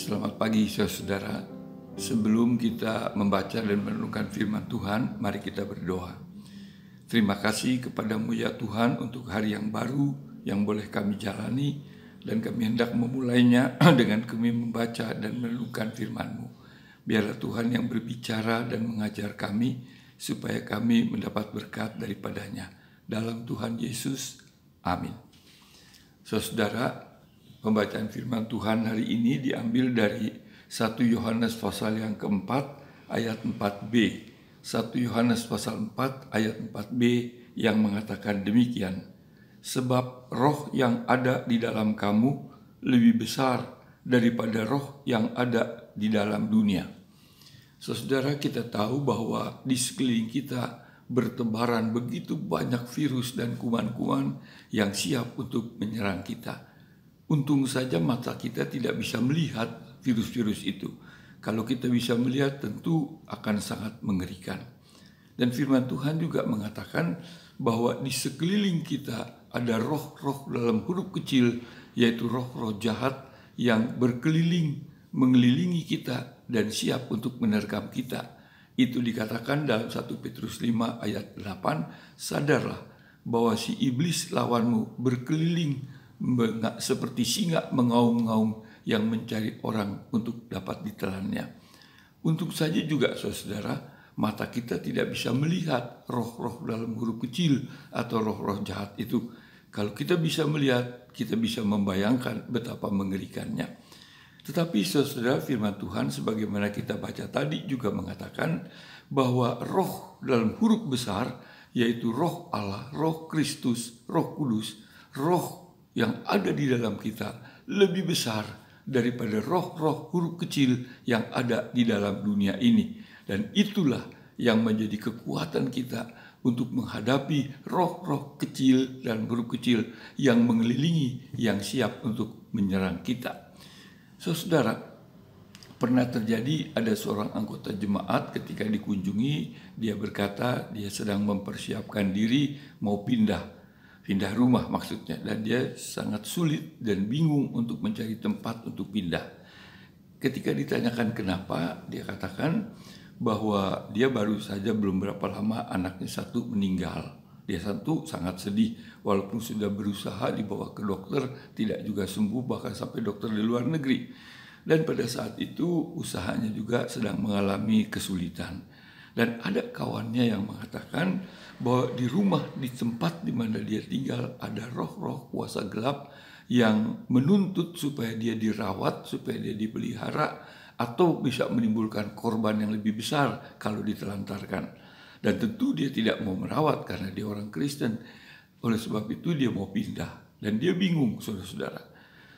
Selamat pagi saudara. Sebelum kita membaca dan merenungkan firman Tuhan, mari kita berdoa. Terima kasih kepadamu ya Tuhan untuk hari yang baru yang boleh kami jalani, dan kami hendak memulainya dengan kami membaca dan merenungkan firman-Mu. Biarlah Tuhan yang berbicara dan mengajar kami supaya kami mendapat berkat daripadanya. Dalam Tuhan Yesus, amin. Saudara, pembacaan firman Tuhan hari ini diambil dari 1 Yohanes pasal yang keempat ayat 4b. 1 Yohanes pasal 4 ayat 4b yang mengatakan demikian. Sebab roh yang ada di dalam kamu lebih besar daripada roh yang ada di dalam dunia. Saudara, kita tahu bahwa di sekeliling kita bertebaran begitu banyak virus dan kuman-kuman yang siap untuk menyerang kita. Untung saja mata kita tidak bisa melihat virus-virus itu. Kalau kita bisa melihat, tentu akan sangat mengerikan. Dan firman Tuhan juga mengatakan bahwa di sekeliling kita ada roh-roh dalam huruf kecil, yaitu roh-roh jahat yang berkeliling, mengelilingi kita dan siap untuk menerkam kita. Itu dikatakan dalam 1 Petrus 5 ayat 8, sadarlah bahwa si iblis lawanmu berkeliling seperti singa mengaum-ngaum yang mencari orang untuk dapat ditelannya. Untung saja juga saudara, mata kita tidak bisa melihat roh-roh dalam huruf kecil atau roh-roh jahat itu. Kalau kita bisa melihat, kita bisa membayangkan betapa mengerikannya. Tetapi saudara, firman Tuhan sebagaimana kita baca tadi juga mengatakan bahwa roh dalam huruf besar, yaitu roh Allah, roh Kristus, roh Kudus, roh yang ada di dalam kita lebih besar daripada roh-roh huruf kecil yang ada di dalam dunia ini. Dan itulah yang menjadi kekuatan kita untuk menghadapi roh-roh kecil dan huruf kecil yang mengelilingi, yang siap untuk menyerang kita. Saudara, pernah terjadi ada seorang anggota jemaat ketika dikunjungi, dia berkata dia sedang mempersiapkan diri mau pindah rumah maksudnya, dan dia sangat sulit dan bingung untuk mencari tempat untuk pindah. Ketika ditanyakan kenapa, dia katakan bahwa dia baru saja belum berapa lama anaknya satu meninggal. Dia satu sangat sedih, walaupun sudah berusaha dibawa ke dokter, tidak juga sembuh, bahkan sampai dokter di luar negeri. Dan pada saat itu usahanya juga sedang mengalami kesulitan. Dan ada kawannya yang mengatakan bahwa di rumah, di tempat di mana dia tinggal, ada roh-roh kuasa gelap yang menuntut supaya dia dirawat, supaya dia dipelihara, atau bisa menimbulkan korban yang lebih besar kalau ditelantarkan. Dan tentu dia tidak mau merawat karena dia orang Kristen. Oleh sebab itu dia mau pindah. Dan dia bingung, saudara-saudara.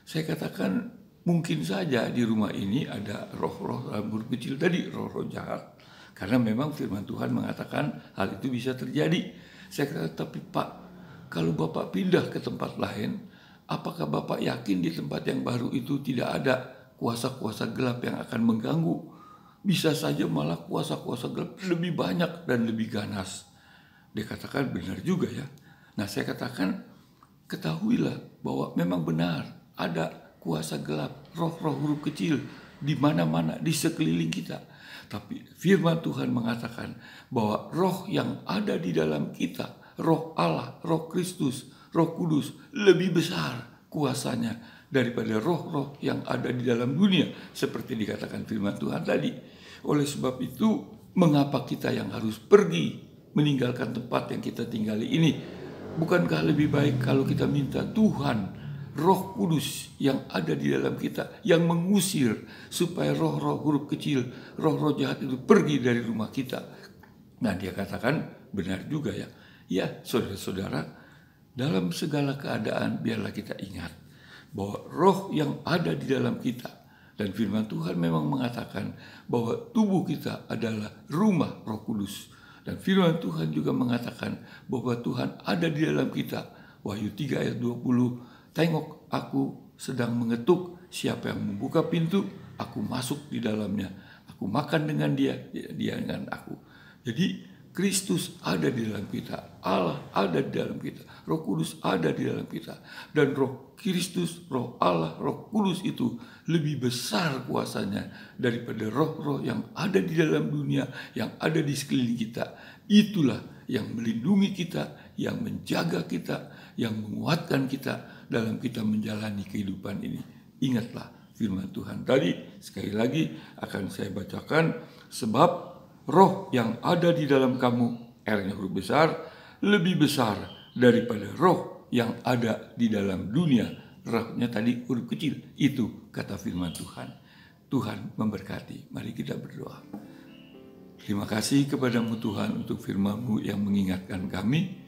Saya katakan mungkin saja di rumah ini ada roh-roh dalam huruf kecil tadi, roh-roh jahat. Karena memang firman Tuhan mengatakan hal itu bisa terjadi. Saya kata, tapi Pak, kalau Bapak pindah ke tempat lain, apakah Bapak yakin di tempat yang baru itu tidak ada kuasa-kuasa gelap yang akan mengganggu? Bisa saja malah kuasa-kuasa gelap lebih banyak dan lebih ganas. Dia katakan benar juga ya. Nah, saya katakan ketahuilah bahwa memang benar ada kuasa gelap, roh-roh huruf kecil di mana-mana di sekeliling kita. Tapi firman Tuhan mengatakan bahwa roh yang ada di dalam kita, roh Allah, roh Kristus, roh Kudus lebih besar kuasanya daripada roh-roh yang ada di dalam dunia, seperti dikatakan firman Tuhan tadi. Oleh sebab itu, mengapa kita yang harus pergi meninggalkan tempat yang kita tinggali ini? Bukankah lebih baik kalau kita minta Tuhan, Roh Kudus yang ada di dalam kita, yang mengusir supaya roh-roh huruf kecil, roh-roh jahat itu pergi dari rumah kita. Nah, dia katakan benar juga ya. Ya, saudara-saudara, dalam segala keadaan biarlah kita ingat bahwa roh yang ada di dalam kita, dan firman Tuhan memang mengatakan bahwa tubuh kita adalah rumah Roh Kudus. Dan firman Tuhan juga mengatakan bahwa Tuhan ada di dalam kita. Wahyu 3 ayat 20, tengok aku sedang mengetuk, siapa yang membuka pintu, aku masuk di dalamnya. Aku makan dengan dia, dia dengan aku. Jadi Kristus ada di dalam kita, Allah ada di dalam kita, Roh Kudus ada di dalam kita. Dan Roh Kristus, Roh Allah, Roh Kudus itu lebih besar kuasanya daripada roh-roh yang ada di dalam dunia, yang ada di sekeliling kita. Itulah yang melindungi kita, yang menjaga kita, yang menguatkan kita dalam kita menjalani kehidupan ini. Ingatlah firman Tuhan tadi, sekali lagi akan saya bacakan. Sebab roh yang ada di dalam kamu, R-nya huruf besar, lebih besar daripada roh yang ada di dalam dunia. Rohnya tadi huruf kecil. Itu kata firman Tuhan. Tuhan memberkati. Mari kita berdoa. Terima kasih kepadamu Tuhan untuk firman-Mu yang mengingatkan kami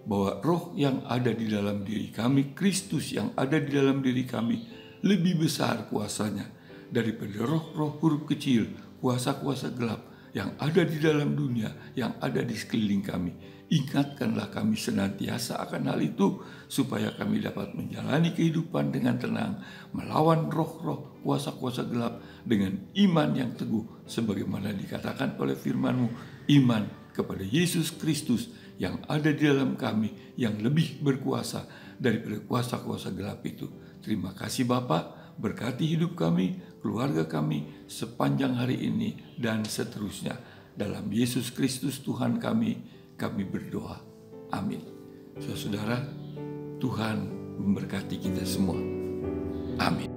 bahwa roh yang ada di dalam diri kami, Kristus yang ada di dalam diri kami, lebih besar kuasanya daripada roh-roh huruf kecil, kuasa-kuasa gelap yang ada di dalam dunia, yang ada di sekeliling kami. Ingatkanlah kami senantiasa akan hal itu, supaya kami dapat menjalani kehidupan dengan tenang, melawan roh-roh kuasa-kuasa gelap dengan iman yang teguh, sebagaimana dikatakan oleh firman-Mu, iman kepada Yesus Kristus yang ada di dalam kami, yang lebih berkuasa daripada kuasa-kuasa gelap itu. Terima kasih Bapa, berkati hidup kami, keluarga kami sepanjang hari ini dan seterusnya. Dalam Yesus Kristus Tuhan kami berdoa. Amin. Saudara, Tuhan memberkati kita semua. Amin.